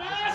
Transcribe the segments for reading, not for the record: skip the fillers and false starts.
5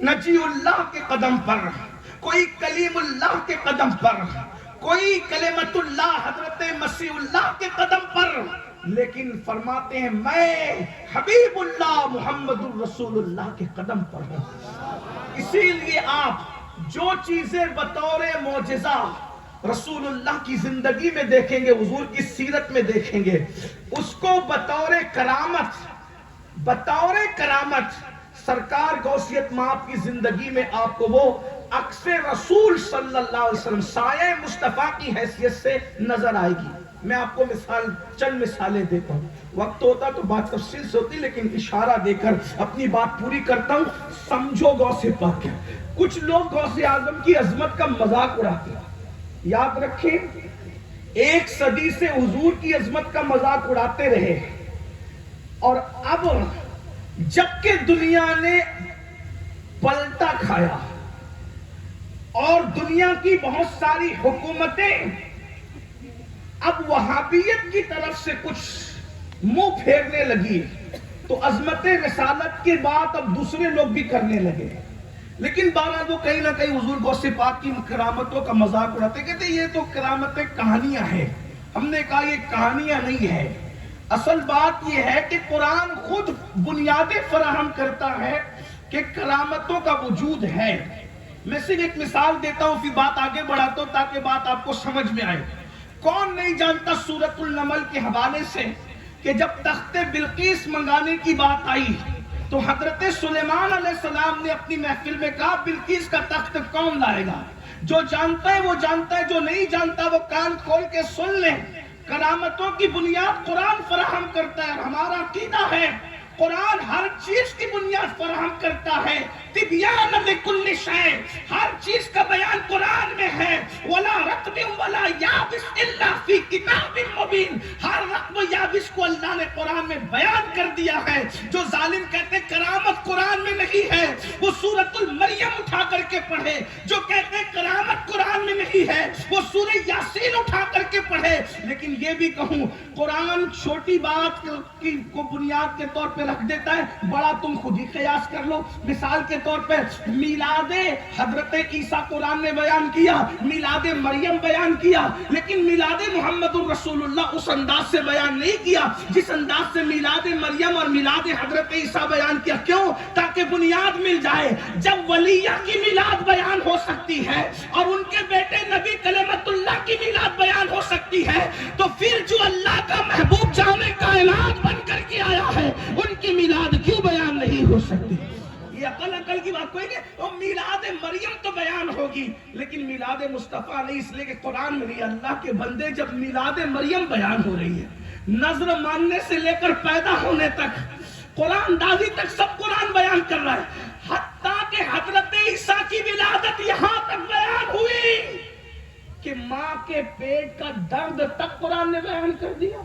نجی اللہ کے قدم پر، کوئی کلیم اللہ کے قدم پر، کوئی کلمت اللہ حضرت مسیح اللہ کے قدم پر، لیکن فرماتے ہیں میں حبیب اللہ محمد الرسول اللہ کے قدم پر ہوں۔ اسی لیے آپ جو چیزیں بطور معجزہ رسول اللہ کی زندگی میں دیکھیں گے، حضور کی سیرت میں دیکھیں گے، اس کو بطور کرامت سرکار غوثیت مآب کی زندگی میں آپ کو وہ عکس رسول صلی اللہ علیہ وسلم سایہ مصطفیٰ کی حیثیت سے نظر آئے گی۔ میں آپ کو چند مثالیں دیتا ہوں، وقت ہوتا تو بات تفصیل سے ہوتی، لیکن اشارہ دے کر اپنی بات پوری کرتا ہوں۔ سمجھو غوث پاک کیا۔ کچھ لوگ غوث اعظم کی عظمت کا مذاق اڑاتے ہیں، یاد رکھیں 1 صدی سے حضور کی عظمت کا مذاق اڑاتے رہے، اور اب جبکہ دنیا نے پلٹا کھایا اور دنیا کی بہت ساری حکومتیں اب وہابیت کی طرف سے کچھ منہ پھیرنے لگی، تو عظمت رسالت کے بعد اب دوسرے لوگ بھی کرنے لگے، لیکن بہرحال وہ کہیں نہ کہیں حضور غوث پاک کی کرامتوں کا مذاق اڑاتے، کہتے یہ تو کرامتیں کہانیاں ہیں۔ ہم نے کہا یہ کہانیاں نہیں ہے، اصل بات یہ ہے کہ قرآن خود بنیادیں فراہم کرتا ہے کہ کرامتوں کا وجود ہے۔ میں صرف ایک مثال دیتا ہوں، پھر بات آگے بڑھاتا ہوں تاکہ بات آپ کو سمجھ میں آئے۔ کون نہیں جانتا سورۃ النمل کے حوالے سے کہ جب تخت بلقیس منگانے کی بات آئی تو حضرت سلیمان علیہ السلام نے اپنی محفل میں کہا بلقیس کا تخت کون لائے گا؟ جو جانتا ہے وہ جانتا ہے، جو نہیں جانتا وہ کان کھول کے سن لیں۔ کرامتوں کی بنیاد قرآن فراہم کرتا ہے، اور ہمارا عقیدہ ہے قرآن ہر چیز کی بنیاد فراہم کرتا ہے۔ تبیان لکل شیء، ہر چیز کا بیان قرآن میں ہے۔ ولا رطب ولا یابس الا فی کتاب مبین، ہر رطب و یابس کو اللہ نے قرآن میں بیان کر دیا ہے۔ جو ظالم کہتے ہیں کرامت قرآن میں نہیں ہے، وہ سورۃ المریم اٹھا کر کے پڑھے۔ جو کہتے ہیں کرامت قرآن میں نہیں ہے، وہ سورہ یاسین اٹھا کر کے پڑھے۔ لیکن یہ بھی کہوں قرآن چھوٹی بات کو بنیاد کے طور پہ رکھ دیتا ہے، بڑا تم خود ہی قیاس کر لو۔ مثال کے طور پہ میلاد حضرت عیسیٰ قرآن نے بیان کیا، میلاد مریم بیان کیا، لیکن میلاد محمد الرسول اللہ اس انداز سے بیان نہیں کیا جس انداز سے میلاد مریم اور میلاد حضرت عیسیٰ بیان کیا۔ کیوں؟ تاکہ بنیاد مل جائے۔ جب ولیہ کی میلاد بیان ہو سکتی ہے اور ان کے بیٹے نبی کلمت اللہ کی میلاد بیان ہو سکتی ہے، تو پھر جو اللہ کا محبوب جامع کائنات بن کر کے آیا ہے ان کی میلاد کیوں بیان نہیں ہو سکتی؟ یہ عقل کی بات کوئی نہیں۔ اور میلاد مریم تو بیان ہوگی لیکن میلاد مصطفیٰ نہیں، اس لیے کہ قرآن میں نہیں۔ اللہ کے بندے جب میلاد مریم بیان ہو رہی ہے، نظر ماننے سے لے کر پیدا ہونے تک، قرآن دازی تک سب قرآن بیان کر رہا ہے، حتیٰ کہ حضرت عیسیٰ کی ولادت یہاں تک بیان ہوئی کہ ماں کے پیٹ کا درد تک قرآن نے بیان کر دیا۔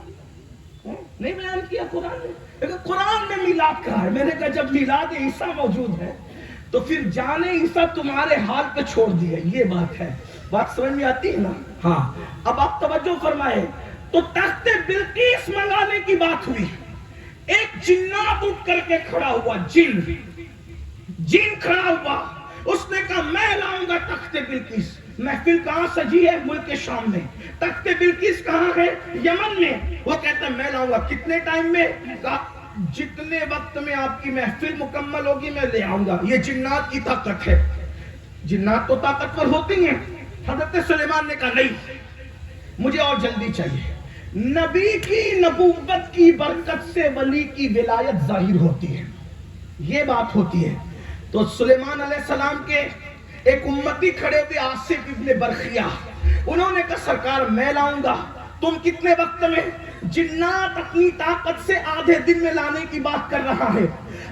نہیں بیان کیا قرآن نے، لیکن قرآن میں میلاد کہا ہے۔ میں نے کہا جب میلاد عیسیٰ موجود ہے تو پھر جانے عیسیٰ تمہارے حال پہ چھوڑ دیا، یہ بات ہے۔ بات سمجھ میں آتی ہے نا؟ ہاں، اب آپ توجہ فرمائے۔ تو تخت بلقیس منگانے کی بات ہوئی، ایک جنات اٹھ کر کے کھڑا ہوا، جن کھڑا ہوا، اس نے کہا میں لاؤں گا تخت بلقیس۔ محفل کہاں سجی ہے؟ ملک شام میں۔ تخت بلقیس کہاں ہے؟ یمن میں۔ وہ کہتا ہے میں لاؤں گا۔ کتنے ٹائم میں؟ جتنے وقت میں آپ کی محفل مکمل ہوگی میں لے آؤں گا۔ یہ جنات کی طاقت ہے۔ جنات تو طاقتور ہوتی ہیں۔ حضرت سلیمان نے کہا نہیں، مجھے اور جلدی چاہیے۔ نبی کی نبوت کی برکت سے ولی کی ولایت ظاہر ہوتی ہے، یہ بات ہوتی ہے۔ تو سلیمان علیہ السلام کے ایک امتی کھڑے ہوئے آصف ابن برخیہ، انہوں نے کہا سرکار میں لاؤں گا، تم کتنے وقت میں؟ جنات اپنی طاقت سے آدھے دن میں لانے کی بات کر رہا ہے،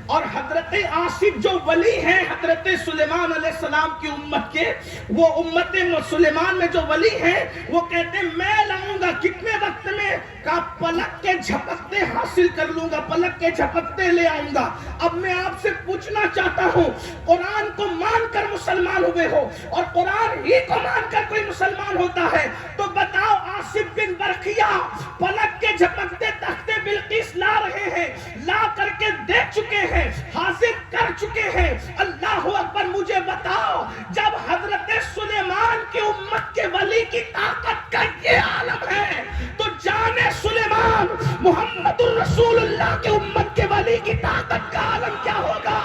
اور حضرت آصف جو ولی ہیں حضرت سلیمان علیہ السلام کی امت کے، وہ امت سلیمان میں جو ولی ہیں وہ کہتے ہیں میں لاؤں گا۔ کتنے وقت میں؟ کہا پلک کے جھپکتے حاصل کر لوں گا، پلک کے جھپکتے لے آؤں گا۔ اب میں آپ سے پوچھنا چاہتا ہوں، قرآن کو مان کر مسلمان ہوئے ہو اور قرآن ہی کو مان کر کوئی مسلمان ہوتا ہے تو بتاؤ آصف بن برقیہ پلک کے جھپکتے تختے بلقیس لا رہے ہیں، لا کر کے دیکھ چکے ہیں، حاضر کر چکے ہیں۔ اللہ اکبر، مجھے بتاؤ جب حضرت سلیمان کی امت کے ولی کی طاقت کا یہ عالم ہے تو جانے سلیمان محمد الرسول اللہ کے امت کے ولی کی طاقت کا عالم کیا ہوگا؟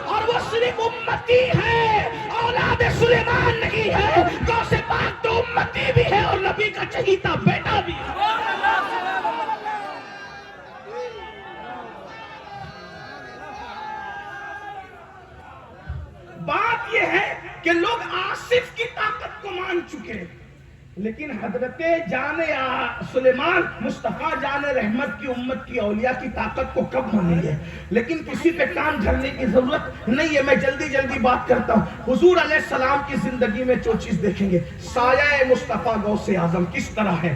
اور وہ صرف امتی ہے، اولاد سلیمان نہیں ہے، غوث پاک تو امتی بھی ہے اور نبی کا چہیتا بیٹا بھی ہے۔ بات یہ ہے کہ لوگ آصف کی طاقت کو مان چکے، لیکن حضرت جان سلیمان مصطفیٰ جان رحمت کی امت کی اولیاء کی طاقت کو کب مانیں گے؟ لیکن کسی پہ کام جھڑنے کی ضرورت نہیں ہے، میں جلدی بات کرتا ہوں۔ حضور علیہ السلام کی زندگی میں جو چیز دیکھیں گے، سایہ مصطفیٰ غوث اعظم کس طرح ہے۔